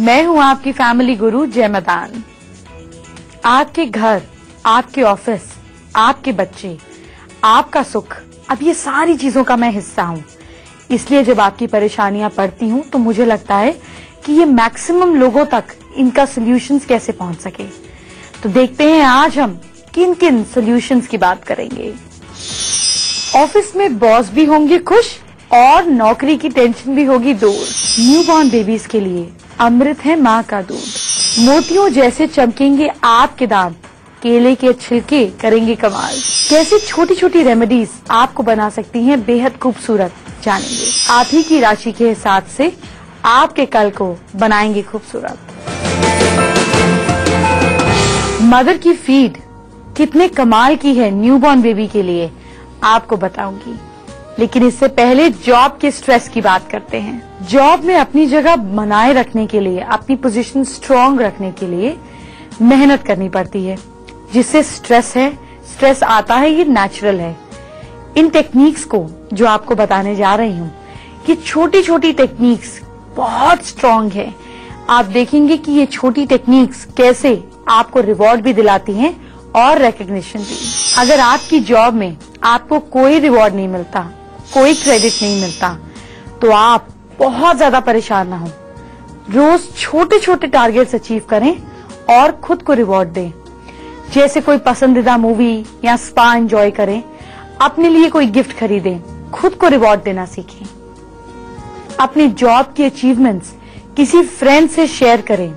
मैं हूं आपकी फैमिली गुरु जय मदान। आपके घर, आपके ऑफिस, आपके बच्चे, आपका सुख, अब ये सारी चीजों का मैं हिस्सा हूं। इसलिए जब आपकी परेशानियां पड़ती हूं तो मुझे लगता है कि ये मैक्सिमम लोगों तक इनका सॉल्यूशंस कैसे पहुंच सके। तो देखते हैं आज हम किन किन सॉल्यूशंस की बात करेंगे। ऑफिस में बॉस भी होंगे खुश और नौकरी की टेंशन भी होगी दूर। न्यूबॉर्न बेबीज के लिए अमृत है माँ का दूध। मोतियों जैसे चमकेंगे आपके दांत, केले के छिलके करेंगे कमाल। कैसे छोटी छोटी रेमेडीज आपको बना सकती हैं बेहद खूबसूरत, जानेंगे। आप ही की राशि के हिसाब से आपके कल को बनाएंगे खूबसूरत। मदर की फीड कितने कमाल की है न्यूबॉर्न बेबी के लिए, आपको बताऊंगी। लेकिन इससे पहले जॉब के स्ट्रेस की बात करते हैं। जॉब में अपनी जगह बनाए रखने के लिए, अपनी पोजीशन स्ट्रांग रखने के लिए मेहनत करनी पड़ती है, जिससे स्ट्रेस आता है, ये नेचुरल है। इन टेक्निक्स को जो आपको बताने जा रही हूँ, ये छोटी छोटी टेक्निक्स बहुत स्ट्रांग है। आप देखेंगे कि ये छोटी टेक्निक्स कैसे आपको रिवॉर्ड भी दिलाती हैं और रिकॉग्निशन भी। अगर आपकी जॉब में आपको कोई रिवॉर्ड नहीं मिलता, कोई क्रेडिट नहीं मिलता, तो आप बहुत ज्यादा परेशान ना हो। रोज छोटे छोटे टारगेट्स अचीव करें और खुद को रिवॉर्ड दें। जैसे कोई पसंदीदा मूवी या स्पा एंजॉय करें, अपने लिए कोई गिफ्ट खरीदें, खुद को रिवॉर्ड देना सीखें। अपनी जॉब की अचीवमेंट्स किसी फ्रेंड से शेयर करें।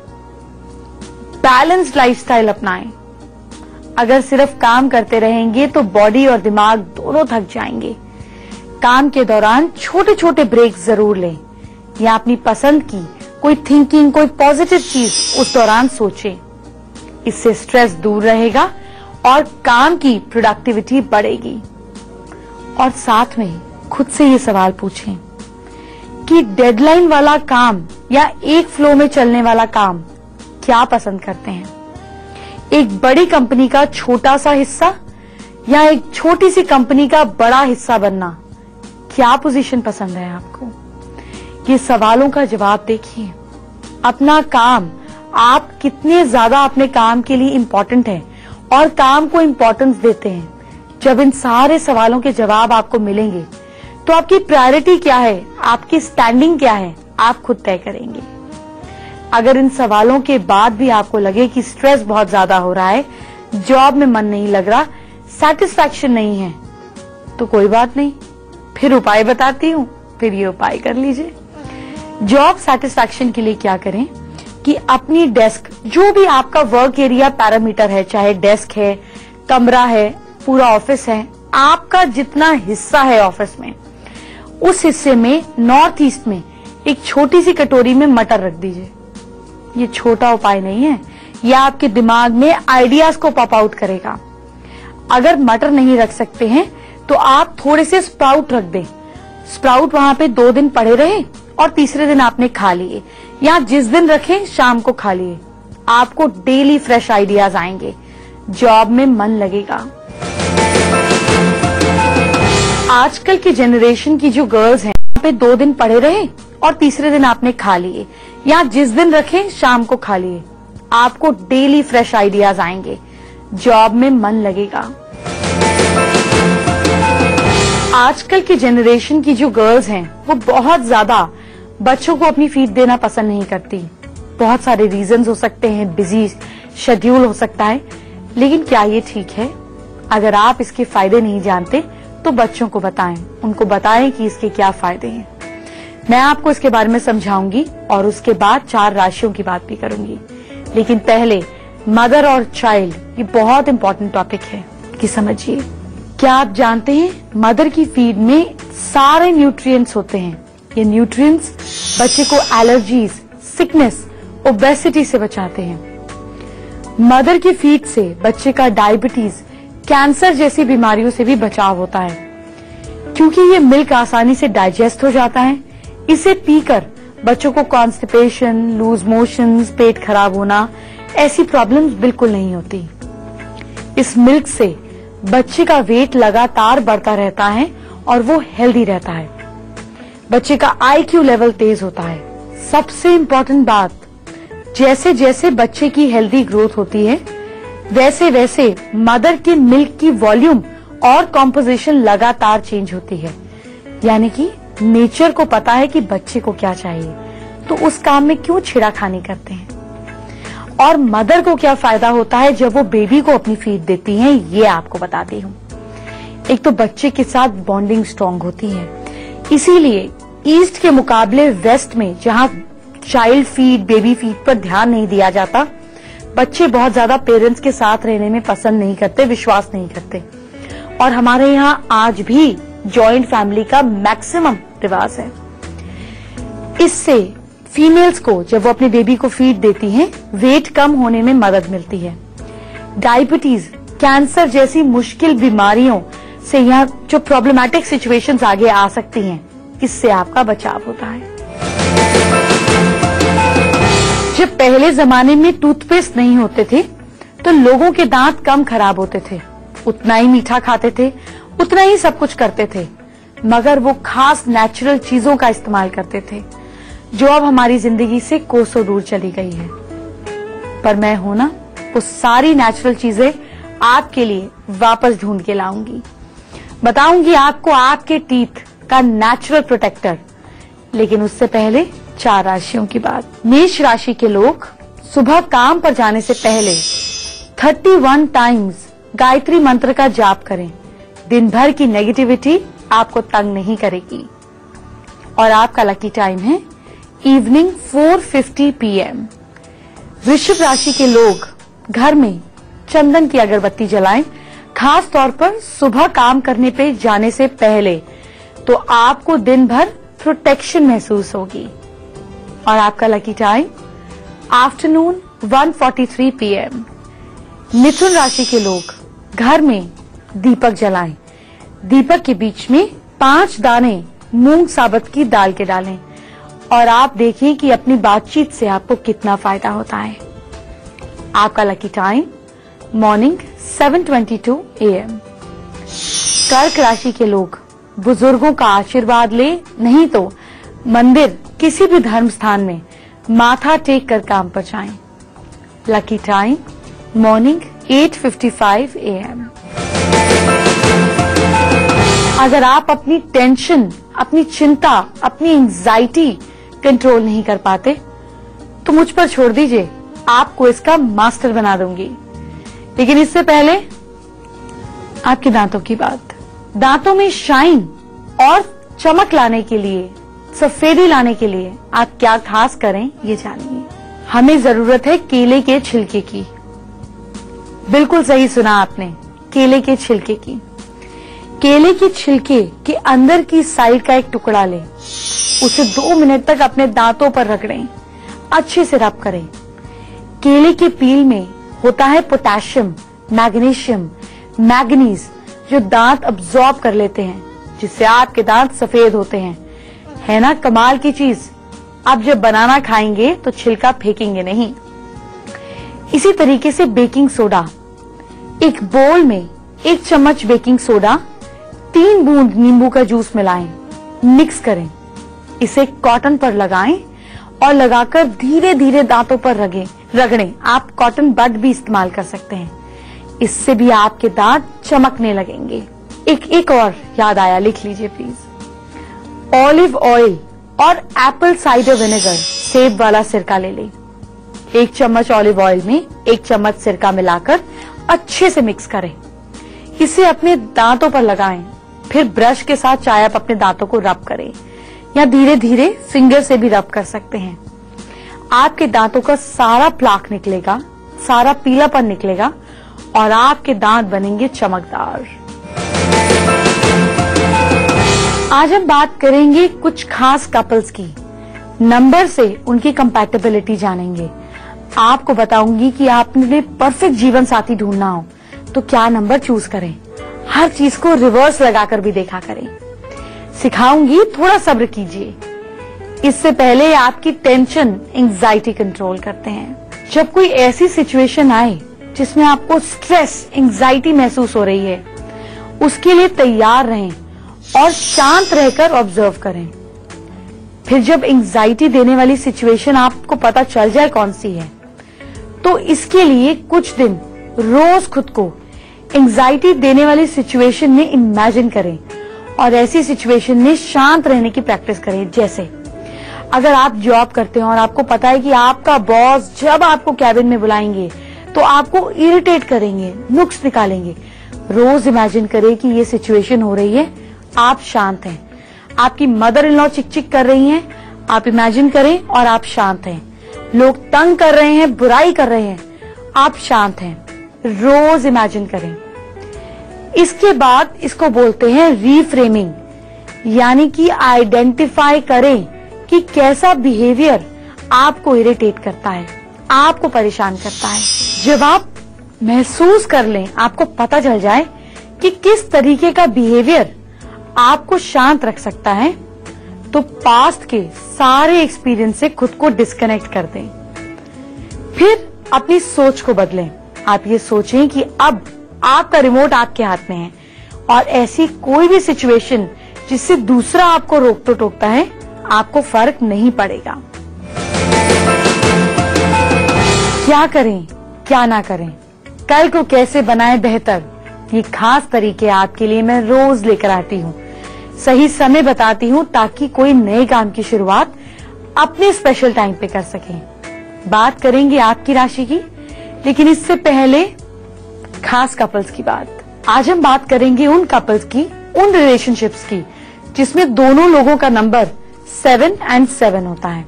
बैलेंस्ड लाइफस्टाइल अपनाएं। अगर सिर्फ काम करते रहेंगे तो बॉडी और दिमाग दोनों थक जाएंगे। काम के दौरान छोटे छोटे ब्रेक जरूर लें, या अपनी पसंद की कोई थिंकिंग, कोई पॉजिटिव चीज उस दौरान सोचें। इससे स्ट्रेस दूर रहेगा और काम की प्रोडक्टिविटी बढ़ेगी। और साथ में खुद से ये सवाल पूछें कि डेडलाइन वाला काम या एक फ्लो में चलने वाला काम क्या पसंद करते हैं। एक बड़ी कंपनी का छोटा सा हिस्सा या एक छोटी सी कंपनी का बड़ा हिस्सा बनना, क्या पोजीशन पसंद है आपको। ये सवालों का जवाब देखिए। अपना काम, आप कितने ज्यादा अपने काम के लिए इम्पोर्टेंट है और काम को इम्पोर्टेंस देते हैं। जब इन सारे सवालों के जवाब आपको मिलेंगे तो आपकी प्रायोरिटी क्या है, आपकी स्टैंडिंग क्या है, आप खुद तय करेंगे। अगर इन सवालों के बाद भी आपको लगे कि स्ट्रेस बहुत ज्यादा हो रहा है, जॉब में मन नहीं लग रहा, सेटिस्फैक्शन नहीं है, तो कोई बात नहीं, फिर उपाय बताती हूँ, फिर ये उपाय कर लीजिए। जॉब सेटिस्फैक्शन के लिए क्या करें कि अपनी डेस्क, जो भी आपका वर्क एरिया पैरामीटर है, चाहे डेस्क है, कमरा है, पूरा ऑफिस है, आपका जितना हिस्सा है ऑफिस में, उस हिस्से में नॉर्थ ईस्ट में एक छोटी सी कटोरी में मटर रख दीजिए। ये छोटा उपाय नहीं है, ये आपके दिमाग में आइडियाज को पॉप आउट करेगा। अगर मटर नहीं रख सकते हैं तो आप थोड़े से स्प्राउट रख दें। स्प्राउट वहां पे 2 दिन पड़े रहे और तीसरे दिन आपने खा लिए, या जिस दिन रखें शाम को खा लिए। आपको डेली फ्रेश आइडियाज आएंगे, जॉब में मन लगेगा। आजकल की जनरेशन की जो गर्ल्स हैं, वहां पे 2 दिन पड़े रहे और तीसरे दिन आपने खा लिए, या जिस दिन रखें शाम को खा लिए। आपको डेली फ्रेश आइडियाज आएंगे, जॉब में मन लगेगा। आजकल की जनरेशन की जो गर्ल्स हैं, वो बहुत ज्यादा बच्चों को अपनी फीड देना पसंद नहीं करती। बहुत सारे रीजंस हो सकते हैं, बिजी शेड्यूल हो सकता है, लेकिन क्या ये ठीक है? अगर आप इसके फायदे नहीं जानते तो बच्चों को बताएं, उनको बताएं कि इसके क्या फायदे हैं। मैं आपको इसके बारे में समझाऊंगी और उसके बाद 4 राशियों की बात भी करूंगी। लेकिन पहले मदर और चाइल्ड, ये बहुत इंपॉर्टेंट टॉपिक है कि समझिए। क्या आप जानते हैं मदर की फीड में सारे न्यूट्रिएंट्स होते हैं। ये न्यूट्रिएंट्स बच्चे को एलर्जीज, सिकनेस, ओबेसिटी से बचाते हैं। मदर की फीड से बच्चे का डायबिटीज, कैंसर जैसी बीमारियों से भी बचाव होता है, क्योंकि ये मिल्क आसानी से डाइजेस्ट हो जाता है। इसे पीकर बच्चों को कॉन्स्टिपेशन, लूज मोशंस, पेट खराब होना, ऐसी प्रॉब्लम्स बिल्कुल नहीं होती। इस मिल्क से बच्चे का वेट लगातार बढ़ता रहता है और वो हेल्दी रहता है। बच्चे का IQ लेवल तेज होता है। सबसे इम्पोर्टेंट बात, जैसे जैसे बच्चे की हेल्दी ग्रोथ होती है, वैसे वैसे मदर के मिल्क की वॉल्यूम और कॉम्पोजिशन लगातार चेंज होती है। यानी कि नेचर को पता है कि बच्चे को क्या चाहिए, तो उस काम में क्यों छेड़ाखानी करते हैं। और मदर को क्या फायदा होता है जब वो बेबी को अपनी फीड देती हैं, ये आपको बताती हूँ। एक तो बच्चे के साथ बॉन्डिंग स्ट्रांग होती है, इसीलिए ईस्ट के मुकाबले वेस्ट में, जहाँ चाइल्ड फीड, बेबी फीड पर ध्यान नहीं दिया जाता, बच्चे बहुत ज्यादा पेरेंट्स के साथ रहने में पसंद नहीं करते, विश्वास नहीं करते। और हमारे यहाँ आज भी जॉइंट फैमिली का मैक्सिमम रिवाज है। इससे फीमेल्स को जब वो अपने बेबी को फीड देती हैं, वेट कम होने में मदद मिलती है। डायबिटीज, कैंसर जैसी मुश्किल बीमारियों से यहाँ जो प्रॉब्लमैटिक सिचुएशंस आगे आ सकती हैं, इससे आपका बचाव होता है। जब पहले जमाने में टूथपेस्ट नहीं होते थे, तो लोगों के दांत कम खराब होते थे, उतना ही मीठा खाते थे, उतना ही सब कुछ करते थे, मगर वो खास नेचुरल चीजों का इस्तेमाल करते थे, जो अब हमारी जिंदगी से कोसों दूर चली गई है। पर मैं हूं ना, वो सारी नेचुरल चीजें आपके लिए वापस ढूंढ के लाऊंगी। बताऊंगी आपको आपके टीथ का नेचुरल प्रोटेक्टर। लेकिन उससे पहले 4 राशियों की बात। मेष राशि के लोग सुबह काम पर जाने से पहले 31 टाइम्स गायत्री मंत्र का जाप करें। दिन भर की नेगेटिविटी आपको तंग नहीं करेगी। और आपका लकी टाइम है इवनिंग 4:50 PM। वृषभ राशि के लोग घर में चंदन की अगरबत्ती जलाएं, खास तौर पर सुबह काम करने पे जाने से पहले, तो आपको दिन भर प्रोटेक्शन महसूस होगी। और आपका लकी टाइम आफ्टरनून 1:43 PM। मिथुन राशि के लोग घर में दीपक जलाएं। दीपक के बीच में 5 दाने मूंग साबुत की दाल के डालें और आप देखिए कि अपनी बातचीत से आपको कितना फायदा होता है। आपका लकी टाइम मॉर्निंग 7:22 AM। कर्क राशि के लोग बुजुर्गों का आशीर्वाद ले, नहीं तो मंदिर, किसी भी धर्म स्थान में माथा टेक कर काम पर जाएं। Lucky time morning 8:55 AM। अगर आप अपनी टेंशन, अपनी चिंता, अपनी एंजाइटी कंट्रोल नहीं कर पाते, तो मुझ पर छोड़ दीजिए, आपको इसका मास्टर बना दूंगी। लेकिन इससे पहले आपके दांतों की बात। दांतों में शाइन और चमक लाने के लिए, सफेदी लाने के लिए आप क्या खास करें, ये जानिए। हमें जरूरत है केले के छिलके की। बिल्कुल सही सुना आपने, केले के छिलके की। केले के छिलके के अंदर की साइड का एक टुकड़ा लें, उसे 2 मिनट तक अपने दांतों पर रगड़ें, अच्छे से रब करें। केले के पील में होता है पोटेशियम, मैग्नीशियम, मैग्नीज, जो दांत अब्सॉर्ब कर लेते हैं, जिससे आपके दांत सफेद होते हैं। है ना कमाल की चीज। आप जब बनाना खाएंगे तो छिलका फेंकेंगे नहीं। इसी तरीके से बेकिंग सोडा, एक बोल में 1 चम्मच बेकिंग सोडा, 3 बूंद नींबू का जूस मिलाएं, मिक्स करें, इसे कॉटन पर लगाएं और लगाकर धीरे धीरे दांतों पर रगड़ें। आप कॉटन बड भी इस्तेमाल कर सकते हैं, इससे भी आपके दांत चमकने लगेंगे। एक और याद आया, लिख लीजिए प्लीज। ऑलिव ऑयल और एप्पल साइडर विनेगर, सेब वाला सिरका ले लें। 1 चम्मच ऑलिव ऑयल में 1 चम्मच सिरका मिलाकर अच्छे से मिक्स करें, इसे अपने दांतों पर लगाएं। फिर ब्रश के साथ चाहे आप अपने दांतों को रब करें या धीरे धीरे फिंगर से भी रब कर सकते हैं। आपके दांतों का सारा प्लाक निकलेगा, सारा पीलापन निकलेगा और आपके दांत बनेंगे चमकदार। आज हम बात करेंगे कुछ खास कपल्स की। नंबर से उनकी कंपैटिबिलिटी जानेंगे। आपको बताऊंगी कि आपने परफेक्ट जीवन साथी ढूंढना हो तो क्या नंबर चूज करें। हर चीज को रिवर्स लगाकर भी देखा करें। सिखाऊंगी, थोड़ा सब्र कीजिए। इससे पहले आपकी टेंशन, एंजाइटी कंट्रोल करते हैं। जब कोई ऐसी सिचुएशन आए जिसमें आपको स्ट्रेस, एंजाइटी महसूस हो रही है, उसके लिए तैयार रहें और शांत रहकर ऑब्जर्व करें। फिर जब एंजाइटी देने वाली सिचुएशन आपको पता चल जाए कौन सी है, तो इसके लिए कुछ दिन रोज खुद को एंजाइटी देने वाली सिचुएशन में इमेजिन करें और ऐसी सिचुएशन में शांत रहने की प्रैक्टिस करें। जैसे अगर आप जॉब करते हैं और आपको पता है कि आपका बॉस जब आपको कैबिन में बुलाएंगे तो आपको इरिटेट करेंगे, नुक्स निकालेंगे, रोज इमेजिन करें कि ये सिचुएशन हो रही है, आप शांत हैं। आपकी मदर इन लॉ चिक चिक कर रही हैं, आप इमेजिन करें और आप शांत हैं। लोग तंग कर रहे हैं, बुराई कर रहे हैं, आप शांत हैं। रोज इमेजिन करें। इसके बाद इसको बोलते हैं रीफ्रेमिंग, यानी कि आइडेंटिफाई करें कि कैसा बिहेवियर आपको इरिटेट करता है, आपको परेशान करता है। जब आप महसूस कर लें, आपको पता चल जाए कि किस तरीके का बिहेवियर आपको शांत रख सकता है, तो पास्ट के सारे एक्सपीरियंस से खुद को डिस्कनेक्ट कर दें। फिर अपनी सोच को बदलें। आप ये सोचें कि अब आपका रिमोट आपके हाथ में है और ऐसी कोई भी सिचुएशन जिससे दूसरा आपको रोक तो टोकता है, आपको फर्क नहीं पड़ेगा। क्या करें, क्या ना करें, कल को कैसे बनाएं बेहतर, ये खास तरीके आपके लिए मैं रोज लेकर आती हूँ। सही समय बताती हूँ ताकि कोई नए काम की शुरुआत अपने स्पेशल टाइम पे कर सकें। बात करेंगे आपकी राशि की, लेकिन इससे पहले खास कपल्स की बात। आज हम बात करेंगे उन कपल्स की, उन रिलेशनशिप्स की जिसमें दोनों लोगों का नंबर 7 और 7 होता है।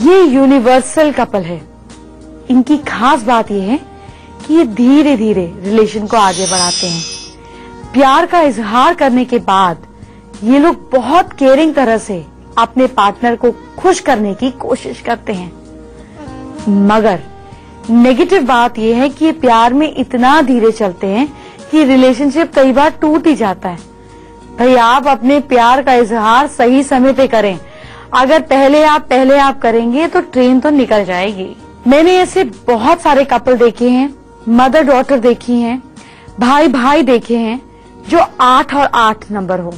ये यूनिवर्सल कपल है। इनकी खास बात यह है कि ये धीरे धीरे रिलेशन को आगे बढ़ाते हैं। प्यार का इजहार करने के बाद ये लोग बहुत केयरिंग तरह से अपने पार्टनर को खुश करने की कोशिश करते हैं। मगर नेगेटिव बात यह है कि ये प्यार में इतना धीरे चलते हैं कि रिलेशनशिप कई बार टूट ही जाता है। भाई, आप अपने प्यार का इजहार सही समय पे करें। अगर पहले आप करेंगे तो ट्रेन तो निकल जाएगी। मैंने ऐसे बहुत सारे कपल देखे हैं, मदर डॉटर देखी हैं, भाई भाई देखे हैं जो 8 और 8 नंबर हो।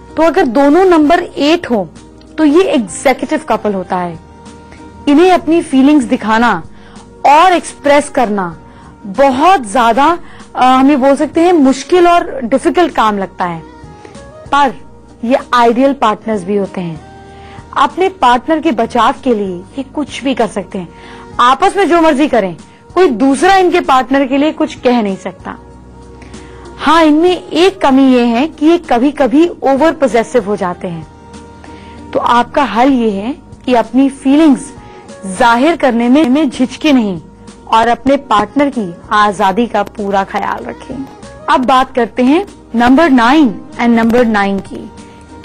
तो अगर दोनों नंबर 8 हो तो ये एग्जीक्यूटिव कपल होता है। इन्हें अपनी फीलिंग्स दिखाना और एक्सप्रेस करना बहुत ज्यादा हमें बोल सकते हैं मुश्किल और डिफिकल्ट काम लगता है, पर ये आइडियल पार्टनर्स भी होते हैं। अपने पार्टनर के बचाव के लिए ये कुछ भी कर सकते हैं। आपस में जो मर्जी करें, कोई दूसरा इनके पार्टनर के लिए कुछ कह नहीं सकता। हाँ, इनमें एक कमी ये है कि ये कभी कभी ओवर पोजेसिव हो जाते हैं। तो आपका हल ये है कि अपनी फीलिंग्स जाहिर करने में झिझके नहीं और अपने पार्टनर की आजादी का पूरा ख्याल रखें। अब बात करते हैं नंबर 9 एंड नंबर 9 की।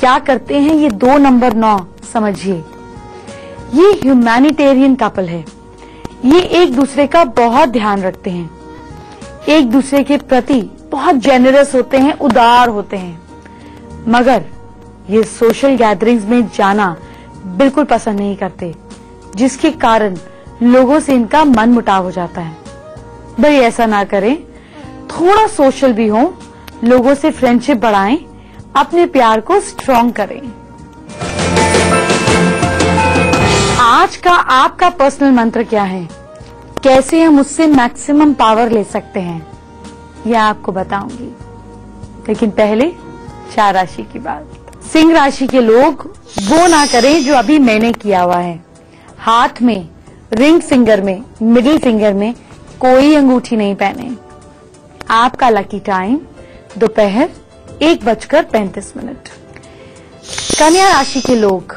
क्या करते हैं ये 2 नंबर 9? समझिए, ये ह्यूमैनिटेरियन कपल है। ये एक दूसरे का बहुत ध्यान रखते हैं, एक दूसरे के प्रति बहुत जेनरस होते हैं, उदार होते हैं। मगर ये सोशल गैदरिंग्स में जाना बिल्कुल पसंद नहीं करते, जिसके कारण लोगों से इनका मन मुटाव हो जाता है। भाई, ऐसा ना करें, थोड़ा सोशल भी हो, लोगों से फ्रेंडशिप बढ़ाएं, अपने प्यार को स्ट्रॉन्ग करें। आज का आपका पर्सनल मंत्र क्या है? कैसे हम उससे मैक्सिमम पावर ले सकते हैं, यह आपको बताऊंगी। लेकिन पहले 4 राशि की बात। सिंह राशि के लोग वो ना करें जो अभी मैंने किया हुआ है। हाथ में, रिंग फिंगर में, मिडिल फिंगर में कोई अंगूठी नहीं पहने। आपका लकी टाइम दोपहर 1:35। कन्या राशि के लोग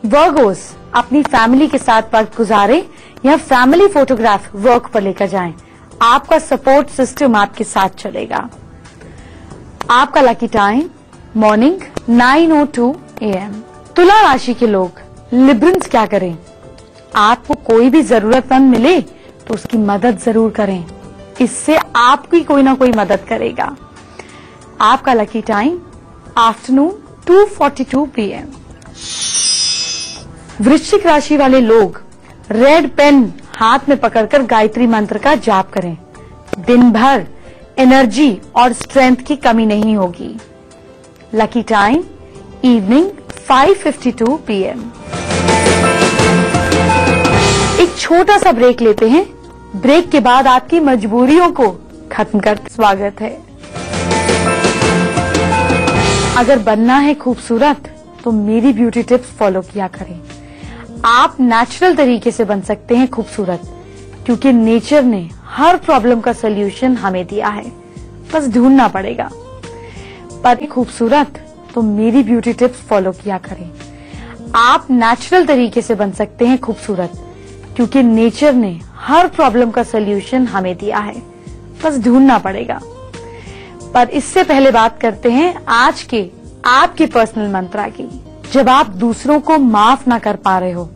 वर्गोस अपनी फैमिली के साथ वक्त गुजारे या फैमिली फोटोग्राफ वर्क पर लेकर जाएं। आपका सपोर्ट सिस्टम आपके साथ चलेगा। आपका लकी टाइम मॉर्निंग 9:02 AM। तुला राशि के लोग लिबरल्स क्या करें? आपको कोई भी जरूरतमंद मिले तो उसकी मदद जरूर करें, इससे आपकी कोई ना कोई मदद करेगा। आपका लकी टाइम आफ्टरनून 2:42 PM। वृश्चिक राशि वाले लोग रेड पेन हाथ में पकड़कर गायत्री मंत्र का जाप करें। दिन भर एनर्जी और स्ट्रेंथ की कमी नहीं होगी। Lucky time evening 5:52 PM। एक छोटा सा ब्रेक लेते हैं ब्रेक के बाद आपकी मजबूरियों को खत्म करते स्वागत है। अगर बनना है खूबसूरत तो मेरी ब्यूटी टिप्स फॉलो किया करें। आप नेचुरल तरीके से बन सकते हैं खूबसूरत, क्योंकि नेचर ने हर प्रॉब्लम का सलूशन हमें दिया है, बस ढूंढना पड़ेगा। पर खूबसूरत तो मेरी ब्यूटी टिप्स फॉलो किया करें। आप नेचुरल तरीके से बन सकते हैं खूबसूरत, क्योंकि नेचर ने हर प्रॉब्लम का सलूशन हमें दिया है, बस ढूंढना पड़ेगा। पर इससे पहले बात करते हैं आज के आपके पर्सनल मंत्रा की। जब आप दूसरों को माफ ना कर पा रहे हो,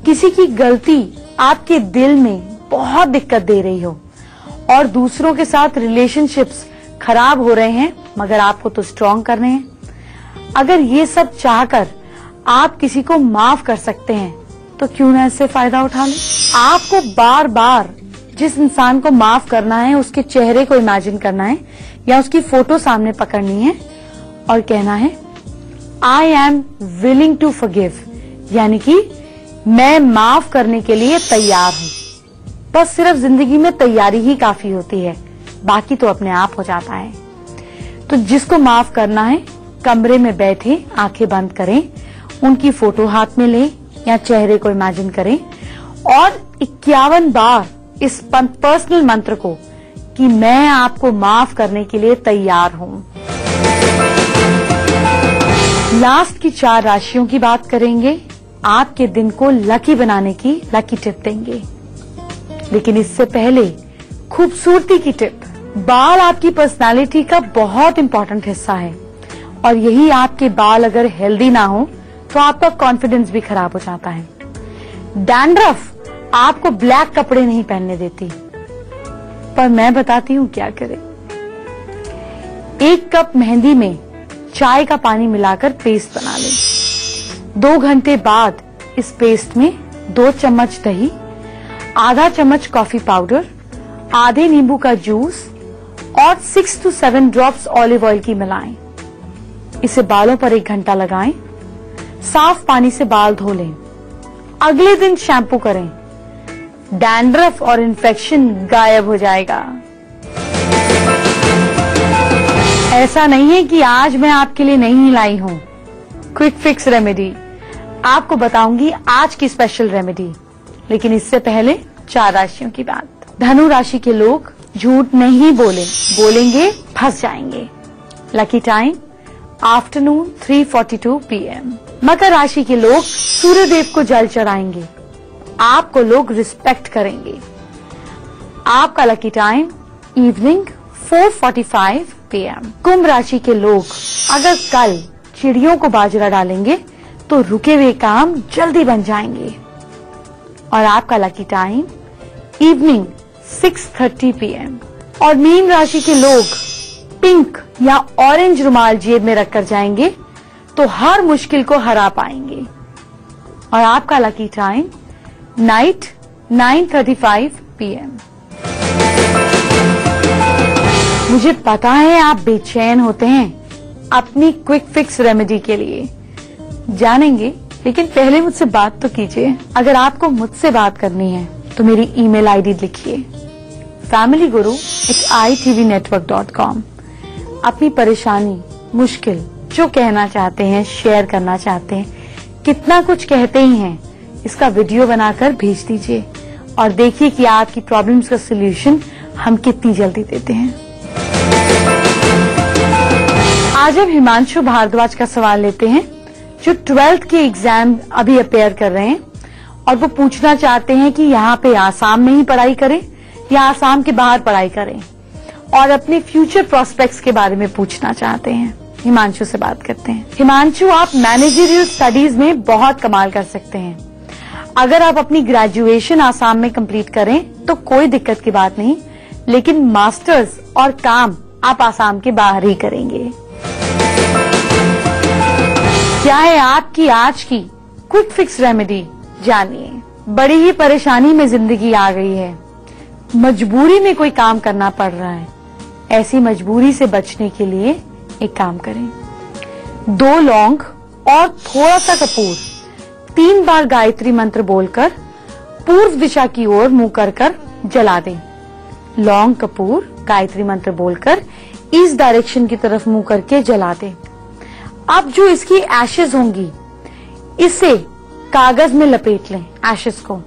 किसी की गलती आपके दिल में बहुत दिक्कत दे रही हो और दूसरों के साथ रिलेशनशिप्स खराब हो रहे हैं, मगर आपको तो स्ट्रांग करने हैं। अगर ये सब चाहकर आप किसी को माफ कर सकते हैं तो क्यों ना इससे फायदा उठा लें। आपको बार बार जिस इंसान को माफ करना है उसके चेहरे को इमेजिन करना है या उसकी फोटो सामने पकड़नी है और कहना है I am willing to forgive, यानी कि मैं माफ करने के लिए तैयार हूं। बस सिर्फ जिंदगी में तैयारी ही काफी होती है, बाकी तो अपने आप हो जाता है। तो जिसको माफ करना है कमरे में बैठे आंखें बंद करें, उनकी फोटो हाथ में लें या चेहरे को इमेजिन करें और 51 बार इस पर्सनल मंत्र को कि मैं आपको माफ करने के लिए तैयार हूं। लास्ट की 4 राशियों की बात करेंगे, आपके दिन को लकी बनाने की लकी टिप देंगे। लेकिन इससे पहले खूबसूरती की टिप। बाल आपकी पर्सनालिटी का बहुत इंपॉर्टेंट हिस्सा है और यही आपके बाल अगर हेल्दी ना हो तो आपका कॉन्फिडेंस भी खराब हो जाता है। डैंड्रफ आपको ब्लैक कपड़े नहीं पहनने देती, पर मैं बताती हूँ क्या करें। 1 कप मेहंदी में चाय का पानी मिलाकर पेस्ट बना लें। 2 घंटे बाद इस पेस्ट में 2 चम्मच दही, आधा चम्मच कॉफी पाउडर, आधे नींबू का जूस और 6 to 7 ड्रॉप्स ऑलिव ऑयल की मिलाएं। इसे बालों पर 1 घंटा लगाएं। साफ पानी से बाल धो लें। अगले दिन शैम्पू करें। डैंड्रफ और इन्फेक्शन गायब हो जाएगा। ऐसा नहीं है कि आज मैं आपके लिए नहीं लाई हूं क्विक फिक्स रेमेडी। आपको बताऊंगी आज की स्पेशल रेमेडी, लेकिन इससे पहले 4 राशियों की बात। धनु राशि के लोग झूठ नहीं बोलेंगे फंस जाएंगे। Lucky time afternoon 3:42 PM। मकर राशि के लोग सूर्यदेव को जल चढ़ाएंगे, आपको लोग रिस्पेक्ट करेंगे। आपका लकी टाइम इवनिंग 4:45 PM। कुंभ राशि के लोग अगर कल चिड़ियों को बाजरा डालेंगे तो रुके हुए काम जल्दी बन जाएंगे। और आपका लकी टाइम इवनिंग 6:30 PM। और मीन राशि के लोग पिंक या ऑरेंज रुमाल जेब में रखकर जाएंगे तो हर मुश्किल को हरा पाएंगे। और आपका लकी टाइम नाइट 9:35 PM। मुझे पता है आप बेचैन होते हैं अपनी क्विक फिक्स रेमेडी के लिए, जानेंगे, लेकिन पहले मुझसे बात तो कीजिए। अगर आपको मुझसे बात करनी है तो मेरी ईमेल आईडी लिखिए familyguru@itvnetwork.com। अपनी परेशानी, मुश्किल जो कहना चाहते हैं, शेयर करना चाहते हैं, कितना कुछ कहते ही हैं, इसका वीडियो बनाकर भेज दीजिए और देखिए कि आपकी प्रॉब्लम्स का सलूशन हम कितनी जल्दी देते हैं। आज हम हिमांशु भारद्वाज का सवाल लेते हैं, जो 12th के एग्जाम अभी अपेयर कर रहे हैं और वो पूछना चाहते हैं कि यहाँ पे आसाम में ही पढ़ाई करें या आसाम के बाहर पढ़ाई करें, और अपने फ्यूचर प्रोस्पेक्ट्स के बारे में पूछना चाहते हैं। हिमांशु से बात करते हैं। हिमांशु, आप मैनेजरियल स्टडीज में बहुत कमाल कर सकते हैं। अगर आप अपनी ग्रेजुएशन आसाम में कंप्लीट करें तो कोई दिक्कत की बात नहीं, लेकिन मास्टर्स और काम आप आसाम के बाहर ही करेंगे। क्या है आपकी आज की क्विक फिक्स रेमेडी, जानिए। बड़ी ही परेशानी में जिंदगी आ गई है, मजबूरी में कोई काम करना पड़ रहा है। ऐसी मजबूरी से बचने के लिए एक काम करें, 2 लौंग और थोड़ा सा कपूर 3 बार गायत्री मंत्र बोलकर पूर्व दिशा की ओर मुंह कर जला दें। लौंग कपूर गायत्री मंत्र बोलकर इस डायरेक्शन की तरफ मुंह करके जला दें। अब जो इसकी एशेज होंगी इसे कागज में लपेट लें। एशेज को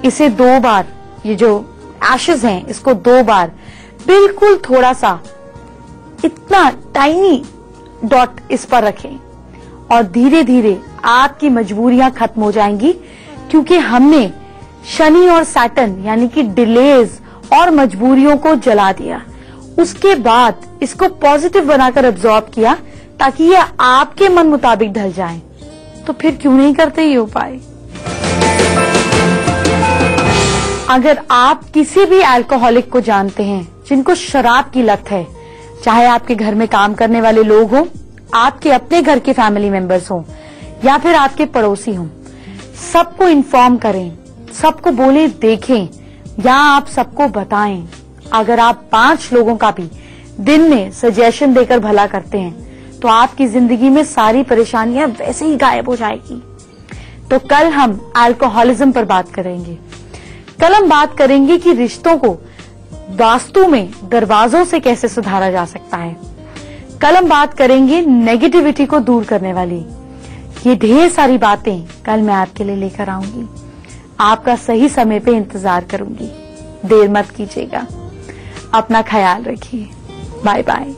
इसे 2 बार, ये जो एशेज हैं इसको 2 बार बिल्कुल थोड़ा सा इतना टाइनी डॉट इस पर रखें और धीरे धीरे आपकी मजबूरियां खत्म हो जाएंगी, क्योंकि हमने शनि और सैटर्न यानी कि डिलेज और मजबूरियों को जला दिया। उसके बाद इसको पॉजिटिव बनाकर एब्जॉर्ब किया ताकि ये आपके मन मुताबिक ढल जाए। तो फिर क्यों नहीं करते ये उपाय? अगर आप किसी भी अल्कोहलिक को जानते हैं जिनको शराब की लत है, चाहे आपके घर में काम करने वाले लोग हों, आपके अपने घर के फैमिली मेंबर्स हों या फिर आपके पड़ोसी हों, सबको इन्फॉर्म करें, सबको बोले देखें या आप सबको बताएं। अगर आप 5 लोगों का भी दिन में सजेशन देकर भला करते हैं तो आपकी जिंदगी में सारी परेशानियां वैसे ही गायब हो जाएगी। तो कल हम अल्कोहलिज्म पर बात करेंगे। कल हम बात करेंगे कि रिश्तों को वास्तु में दरवाजों से कैसे सुधारा जा सकता है। कल हम बात करेंगे नेगेटिविटी को दूर करने वाली। ये ढेर सारी बातें कल मैं आपके लिए लेकर आऊंगी। आपका सही समय पे इंतजार करूंगी। देर मत कीजिएगा। अपना ख्याल रखिए। Bye bye.